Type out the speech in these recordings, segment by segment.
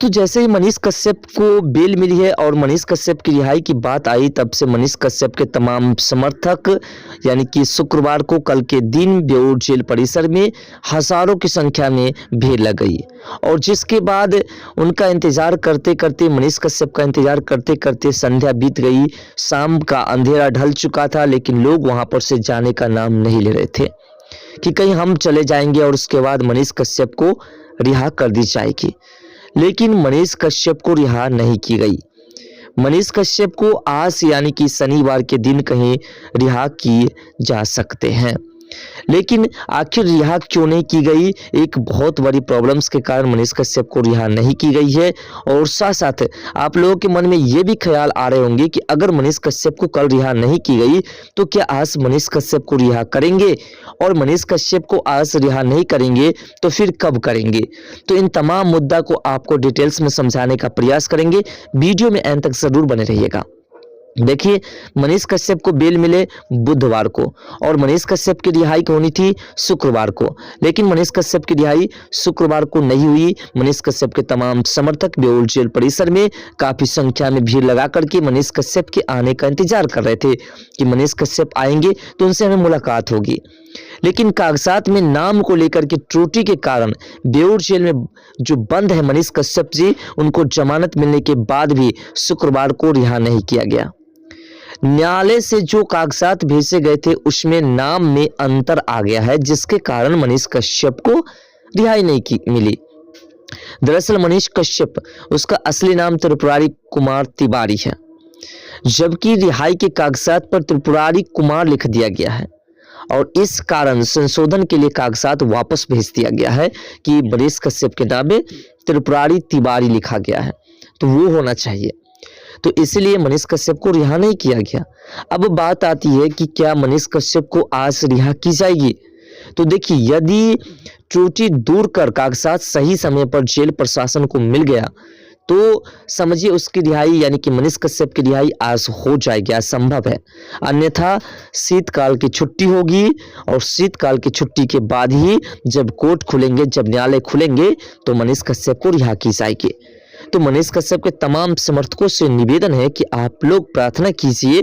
दोस्तों, जैसे ही मनीष कश्यप को बेल मिली है और मनीष कश्यप की रिहाई की बात आई, तब से मनीष कश्यप के तमाम समर्थक यानी कि शुक्रवार को कल के दिन बेऊर जेल परिसर में हजारों की संख्या में भीड़ लग गई और जिसके बाद उनका इंतजार करते करते, मनीष कश्यप का इंतजार करते करते संध्या बीत गई। शाम का अंधेरा ढल चुका था, लेकिन लोग वहां पर से जाने का नाम नहीं ले रहे थे कि कहीं हम चले जाएंगे और उसके बाद मनीष कश्यप को रिहा कर दी जाएगी। लेकिन मनीष कश्यप को रिहा नहीं की गई। मनीष कश्यप को आज यानी कि शनिवार के दिन कहीं रिहा किए जा सकते हैं, लेकिन आखिर रिहा क्यों नहीं की गई? एक बहुत बड़ी प्रॉब्लम्स के कारण मनीष कश्यप को रिहा नहीं की गई है। और साथ साथ आप लोगों के मन में ये भी ख्याल आ रहे होंगे कि अगर मनीष कश्यप को कल रिहा नहीं की गई तो क्या आज मनीष कश्यप को रिहा करेंगे, और मनीष कश्यप को आज रिहा नहीं करेंगे तो फिर कब करेंगे? तो इन तमाम मुद्दा को आपको डिटेल्स में समझाने का प्रयास करेंगे। वीडियो में अंत तक जरूर बने रहिएगा। देखिए, मनीष कश्यप को बेल मिले बुधवार को और मनीष कश्यप की रिहाई होनी थी शुक्रवार को, लेकिन मनीष कश्यप की रिहाई शुक्रवार को नहीं हुई। मनीष कश्यप के तमाम समर्थक बेऊर जेल परिसर में काफी संख्या में भीड़ लगा करके मनीष कश्यप के आने का इंतजार कर रहे थे कि मनीष कश्यप आएंगे तो उनसे हमें मुलाकात होगी। लेकिन कागजात में नाम को लेकर के त्रुटि के कारण बेऊर जेल में जो बंद है मनीष कश्यप जी, उनको जमानत मिलने के बाद भी शुक्रवार को रिहा नहीं किया गया। न्यायालय से जो कागजात भेजे गए थे उसमें नाम में अंतर आ गया है, जिसके कारण मनीष कश्यप को रिहाई नहीं मिली। दरअसल मनीष कश्यप, उसका असली नाम त्रिपुरारी कुमार तिवारी है, जबकि रिहाई के कागजात पर त्रिपुरारी कुमार लिख दिया गया है और इस कारण संशोधन के लिए कागजात वापस भेज दिया गया है कि मनीष कश्यप के नाम में त्रिपुरारी तिवारी लिखा गया है, तो वो होना चाहिए। तो इसलिए मनीष कश्यप को रिहा नहीं किया गया। अब बात आती है कि क्या मनीष कश्यप को आज रिहा की जाएगी? तो देखिए, यदि त्रुटि दूर कर कागजात सही समय पर जेल प्रशासन को मिल गया तो समझिए उसकी रिहाई यानी कि मनीष कश्यप की रिहाई आज हो जाएगी, आज संभव है। अन्यथा शीतकाल की छुट्टी होगी और शीतकाल की छुट्टी के बाद ही जब कोर्ट खुलेंगे, जब न्यायालय खुलेंगे तो मनीष कश्यप को रिहा की जाएगी। तो मनीष कश्यप के तमाम समर्थकों से निवेदन है कि आप लोग प्रार्थना कीजिए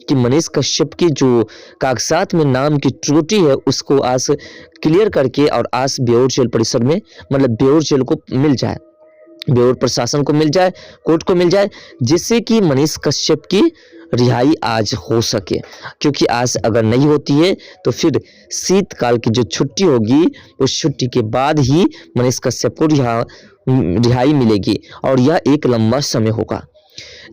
कि मनीष कश्यप की जो कागजात में नाम की त्रुटि है उसको आज क्लियर करके और आज बेऊर जेल परिसर में, मतलब बेऊर जेल को मिल जाए, बेऊर प्रशासन को मिल जाए, कोर्ट को मिल जाए, जिससे कि मनीष कश्यप की रिहाई आज हो सके। क्योंकि आज अगर नहीं होती है तो फिर शीतकाल की जो छुट्टी होगी उस छुट्टी के बाद ही मनीष कश्यप को रिहाई मिलेगी और यह एक लंबा समय होगा।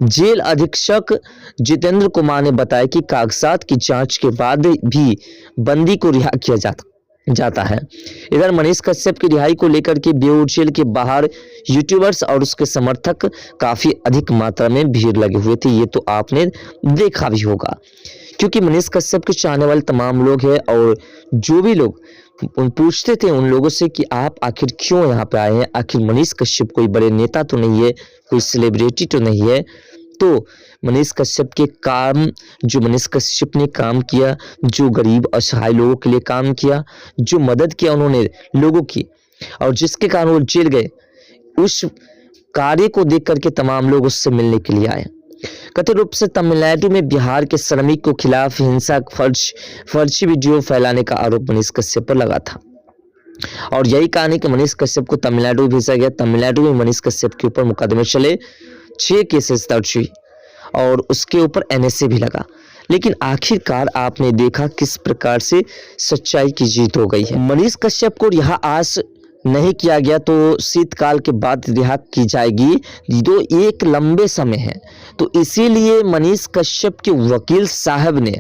जेल अधीक्षक जितेंद्र कुमार ने बताया कि कागजात की जांच के बाद भी बंदी को रिहा किया जाता है। इधर मनीष कश्यप की रिहाई को लेकर के बेऊर जेल के बाहर यूट्यूबर्स और उसके समर्थक काफी अधिक मात्रा में भीड़ लगे हुए थे, ये तो आपने देखा भी होगा। क्योंकि मनीष कश्यप के चाहने वाले तमाम लोग हैं और जो भी लोग पूछते थे उन लोगों से कि आप आखिर क्यों यहाँ पे आए हैं, आखिर मनीष कश्यप कोई बड़े नेता तो नहीं है, कोई सेलिब्रिटी तो नहीं है। तो मनीष कश्यप के काम, जो मनीष कश्यप ने काम किया, जो गरीब असहाय लोगों के लिए काम किया, जो मदद किया उन्होंने लोगों की, और जिसके कारण वो जेल गए, उस कार्य को देख करके तमाम लोग उससे मिलने के लिए आए। कथित रूप से तमिलनाडु में बिहार के श्रमिक को खिलाफ हिंसा फर्जी वीडियो फैलाने का आरोप मनीष कश्यप पर लगा था और यही कहानी कि मनीष कश्यप को तमिलनाडु भेजा गया। तमिलनाडु में मनीष कश्यप के ऊपर मुकदमे चले, 6 केसेस दर्ज हुई और उसके ऊपर NSA भी लगा। लेकिन आखिरकार आपने देखा किस प्रकार से सच्चाई की जीत हो गई है। मनीष कश्यप को रिहा आज नहीं किया गया तो शीतकाल के बाद रिहा की जाएगी, जो एक लंबे समय है। तो इसीलिए मनीष कश्यप के वकील साहब ने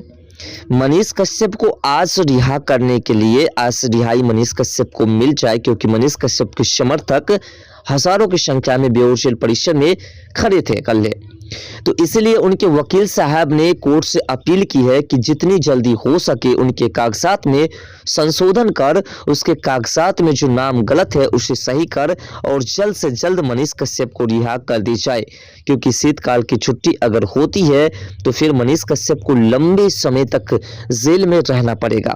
मनीष कश्यप को आज रिहा करने के लिए, आज रिहाई मनीष कश्यप को मिल जाए, क्योंकि मनीष कश्यप के समर्थक हजारों की संख्या में बेऊर जेल परिसर में खड़े थे कल। तो इसलिए उनके वकील साहब ने कोर्ट से अपील की है कि जितनी जल्दी हो सके उनके कागजात में संशोधन कर, उसके कागजात में जो नाम गलत है उसे सही कर और जल्द से जल्द मनीष कश्यप को रिहा कर दी जाए। क्योंकि शीतकाल की छुट्टी अगर होती है तो फिर मनीष कश्यप को लंबे समय तक जेल में रहना पड़ेगा।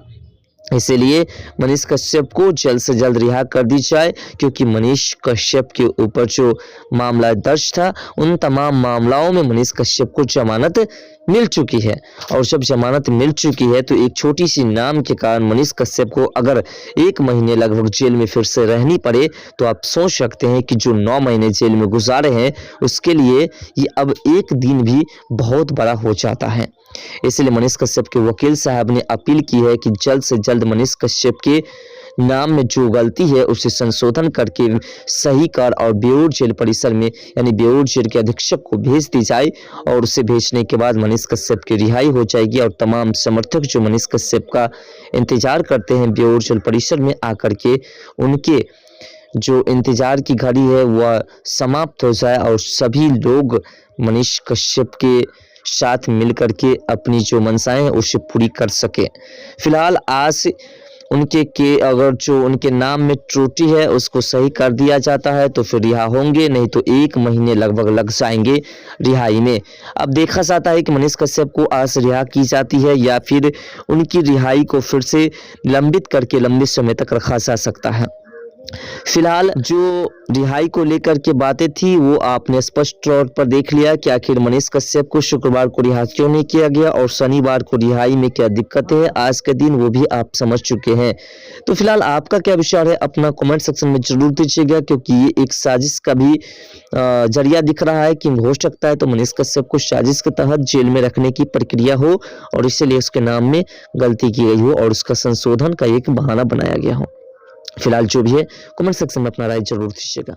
इसीलिए मनीष कश्यप को जल्द से जल्द रिहा कर दी जाए, क्योंकि मनीष कश्यप के ऊपर जो मामला दर्ज था उन तमाम मामलाओं में मनीष कश्यप को जमानत मिल चुकी है। और जब जमानत मिल चुकी है तो एक छोटी सी नाम के कारण मनीष कश्यप को अगर 1 महीने लगभग जेल में फिर से रहनी पड़े तो आप सोच सकते हैं कि जो 9 महीने जेल में गुजारे हैं उसके लिए ये अब एक दिन भी बहुत बड़ा हो जाता है। इसलिए मनीष कश्यप के वकील साहब ने अपील की है कि जल्द से जल्द मनीष कश्यप के नाम में जो गलती है उसे संशोधन करके सही कर और बेऊर जेल परिसर में यानी बेऊर जेल के अधीक्षक को भेज दी जाए और उसे भेजने के बाद मनीष कश्यप की रिहाई हो जाएगी और तमाम समर्थक जो मनीष कश्यप का इंतजार करते हैं बेऊर जेल परिसर में आकर के, उनके जो इंतजार की घड़ी है वह समाप्त हो जाए और सभी लोग मनीष कश्यप के साथ मिलकर के अपनी जो मंशाएं हैं उसे पूरी कर सके। फिलहाल आज अगर जो उनके नाम में त्रुटि है उसको सही कर दिया जाता है तो फिर रिहा होंगे, नहीं तो 1 महीने लगभग लग जाएंगे रिहाई में। अब देखा जाता है कि मनीष कश्यप को आज रिहा की जाती है या फिर उनकी रिहाई को फिर से लंबित करके लंबे समय तक रखा जा सकता है। फिलहाल जो रिहाई को लेकर के बातें थी वो आपने स्पष्ट तौर पर देख लिया कि आखिर मनीष कश्यप को शुक्रवार को रिहा क्यों नहीं किया गया और शनिवार को रिहाई में क्या दिक्कतें हैं आज के दिन वो भी आप समझ चुके हैं। तो फिलहाल आपका क्या विचार है अपना कमेंट सेक्शन में जरूर दीजिएगा, क्योंकि ये एक साजिश का भी जरिया दिख रहा है कि हो सकता है तो मनीष कश्यप को साजिश के तहत जेल में रखने की प्रक्रिया हो और इसीलिए उसके नाम में गलती की गई हो और उसका संशोधन का एक बहाना बनाया गया हो। फिलहाल जो भी है कमेंट सेक्शन में अपना राय जरूर दीजिएगा।